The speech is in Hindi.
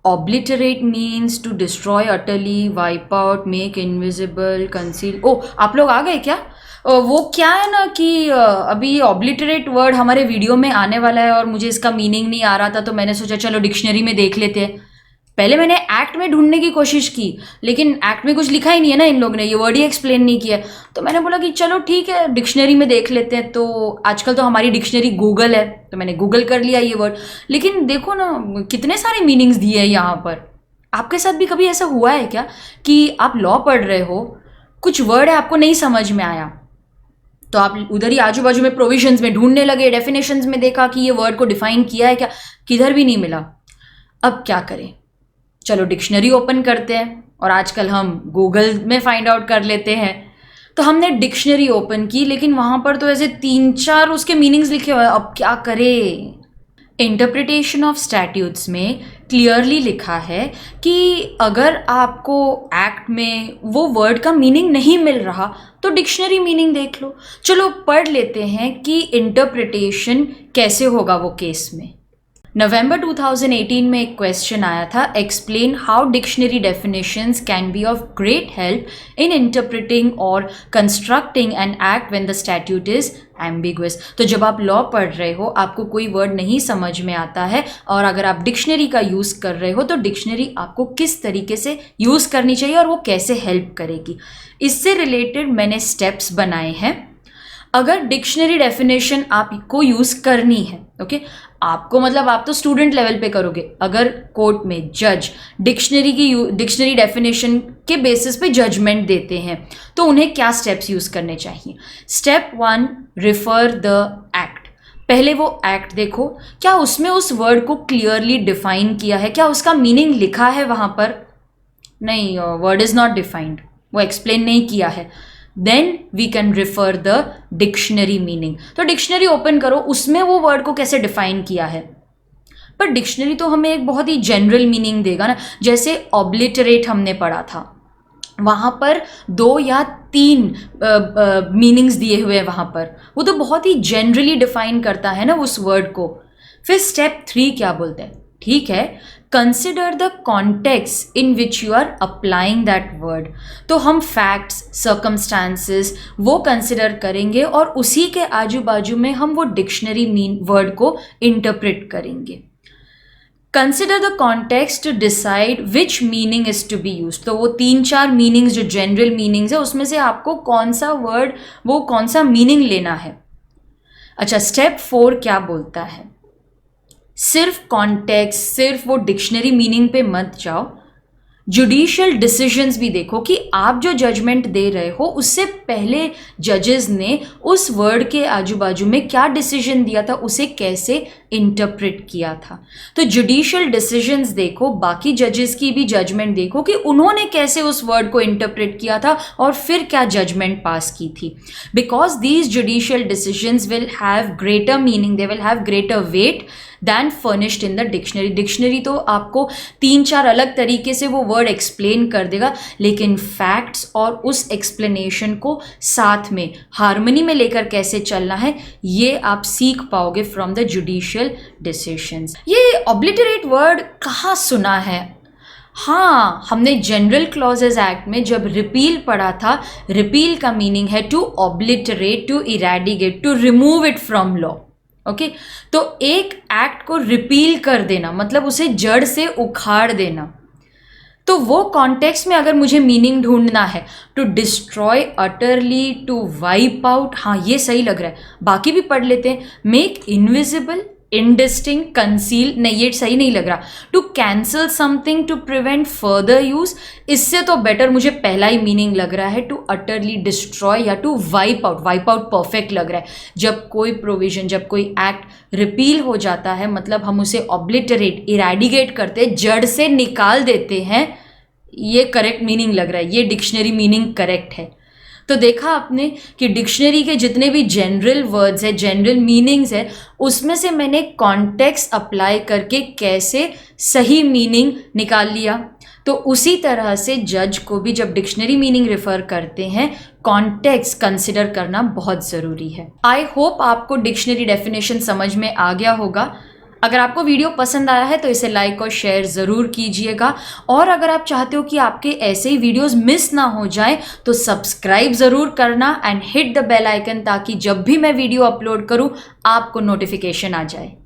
Obliterate means to destroy utterly, wipe out, make invisible, conceal. Oh, आप लोग आ गए क्या? वो क्या है ना कि अभी ऑब्लिटरेट वर्ड हमारे वीडियो में आने वाला है और मुझे इसका मीनिंग नहीं आ रहा था, तो मैंने सोचा चलो डिक्शनरी में देख लेते हैं। पहले मैंने एक्ट में ढूंढने की कोशिश की, लेकिन एक्ट में कुछ लिखा ही नहीं है ना, इन लोग ने ये वर्ड ही एक्सप्लेन नहीं किया। तो मैंने बोला कि चलो ठीक है, डिक्शनरी में देख लेते हैं। तो आजकल तो हमारी डिक्शनरी गूगल है, तो मैंने गूगल कर लिया ये वर्ड। लेकिन देखो ना, कितने सारे मीनिंग्स दिए हैं यहाँ पर। आपके साथ भी कभी ऐसा हुआ है क्या कि आप लॉ पढ़ रहे हो, कुछ वर्ड है आपको नहीं समझ में आया, तो आप उधर ही आजू बाजू में प्रोविजंस में ढूंढने लगे, डेफिनेशंस में देखा कि ये वर्ड को डिफाइन किया है क्या, किधर भी नहीं मिला। अब क्या करें? चलो डिक्शनरी ओपन करते हैं, और आजकल हम गूगल में फाइंड आउट कर लेते हैं। तो हमने डिक्शनरी ओपन की, लेकिन वहाँ पर तो ऐसे 3-4 उसके मीनिंग्स लिखे हुए हैं। अब क्या करें? इंटरप्रिटेशन ऑफ स्टैट्यूट्स में क्लियरली लिखा है कि अगर आपको एक्ट में वो वर्ड का मीनिंग नहीं मिल रहा तो डिक्शनरी मीनिंग देख लो। चलो पढ़ लेते हैं कि इंटरप्रिटेशन कैसे होगा वो केस में। नवंबर 2018 में एक क्वेश्चन आया था, explain how dictionary definitions can be of great help in interpreting और constructing an act when the statute is ambiguous. तो जब आप लॉ पढ़ रहे हो, आपको कोई वर्ड नहीं समझ में आता है, और अगर आप डिक्शनरी का यूज़ कर रहे हो, तो डिक्शनरी आपको किस तरीके से यूज़ करनी चाहिए और वो कैसे हेल्प करेगी, इससे रिलेटेड मैंने स्टेप्स बनाए हैं। अगर डिक्शनरी डेफिनेशन आपको यूज़ करनी है, ओके, आपको मतलब आप तो स्टूडेंट लेवल पे करोगे। अगर कोर्ट में जज डिक्शनरी डेफिनेशन के बेसिस पे जजमेंट देते हैं, तो उन्हें क्या स्टेप्स यूज़ करने चाहिए? Step 1, refer the act. पहले वो एक्ट देखो, क्या उसमें उस वर्ड को क्लियरली डिफाइन किया है, क्या उसका मीनिंग लिखा है वहाँ पर? नहीं, वर्ड इज़ नॉट डिफाइंड, वो एक्सप्लेन नहीं किया है। Then we can refer the dictionary meaning. तो डिक्शनरी ओपन करो, उसमें वो वर्ड को कैसे डिफाइन किया है। पर डिक्शनरी तो हमें एक बहुत ही जनरल मीनिंग देगा ना, जैसे ऑब्लिटरेट हमने पढ़ा था, वहाँ पर 2 या 3 मीनिंग्स दिए हुए हैं वहाँ पर, वो तो बहुत ही जनरली डिफाइन करता है ना उस वर्ड को। फिर स्टेप 3 क्या बोलते हैं? ठीक है, consider the context in which you are applying that word. तो हम फैक्ट्स, सर्कमस्टांसेस वो कंसिडर करेंगे, और उसी के आजू बाजू में हम वो डिक्शनरी वर्ड को इंटरप्रेट करेंगे। Consider the context to decide which meaning is to be use. तो वो 3-4 मीनिंग्स जो जनरल मीनिंग्स है, उसमें से आपको कौन सा वर्ड, वो कौन सा मीनिंग लेना है। अच्छा, स्टेप 4 क्या बोलता है? सिर्फ कॉन्टेक्स्ट, सिर्फ वो डिक्शनरी मीनिंग पे मत जाओ, जुडिशियल डिसीजंस भी देखो कि आप जो जजमेंट दे रहे हो उससे पहले जजेस ने उस वर्ड के आजू बाजू में क्या डिसीजन दिया था, उसे कैसे इंटरप्रेट किया था। तो जुडिशियल डिसीजंस देखो, बाकी जजेस की भी जजमेंट देखो कि उन्होंने कैसे उस वर्ड को इंटरप्रेट किया था और फिर क्या जजमेंट पास की थी। Because these judicial decisions will have greater meaning, they will have greater weight than furnished in the dictionary. Dictionary तो आपको 3-4 अलग तरीके से वो वर्ड एक्सप्लेन कर देगा, लेकिन फैक्ट्स और उस एक्सप्लेनेशन को साथ में हार्मनी में लेकर कैसे चलना है, ये आप सीख पाओगे फ्रॉम द जुडिशियल डिसीजंस। ये ऑब्लिटरेट वर्ड कहाँ सुना है? हाँ, हमने जनरल क्लॉजेज एक्ट में जब रिपील पढ़ा था, रिपील का मीनिंग है to obliterate, to eradicate, to remove it from law. Okay, तो एक एक्ट को रिपील कर देना मतलब उसे जड़ से उखाड़ देना। तो वो कॉन्टेक्स्ट में अगर मुझे मीनिंग ढूंढना है, to destroy utterly, to wipe out, हाँ ये सही लग रहा है, बाकी भी पढ़ लेते हैं। मेक इनविजिबल, इंडिस्टिंक्ट, कंसील, नहीं ये सही नहीं लग रहा। To cancel something, to prevent further use, इससे तो बेटर मुझे पहला ही मीनिंग लग रहा है, टू अटरली डिस्ट्रॉय या to wipe out. Wipe out perfect लग रहा है। जब कोई प्रोविजन, जब कोई एक्ट रिपील हो जाता है, मतलब हम उसे ऑब्लिटरेट, इरेडिकेट करते, जड़ से निकाल देते हैं, ये करेक्ट मीनिंग लग रहा है, ये डिक्शनरी मीनिंग करेक्ट है। तो देखा आपने कि डिक्शनरी के जितने भी जनरल वर्ड्स है, जनरल मीनिंग्स है, उसमें से मैंने कॉन्टेक्स्ट अप्लाई करके कैसे सही मीनिंग निकाल लिया। तो उसी तरह से जज को भी जब डिक्शनरी मीनिंग रेफर करते हैं, कॉन्टेक्स्ट कंसिडर करना बहुत ज़रूरी है। आई होप आपको डिक्शनरी डेफिनेशन समझ में आ गया होगा। अगर आपको वीडियो पसंद आया है तो इसे लाइक और शेयर ज़रूर कीजिएगा, और अगर आप चाहते हो कि आपके ऐसे ही वीडियोस मिस ना हो जाए तो सब्सक्राइब ज़रूर करना and hit the bell icon, ताकि जब भी मैं वीडियो अपलोड करूँ आपको नोटिफिकेशन आ जाए।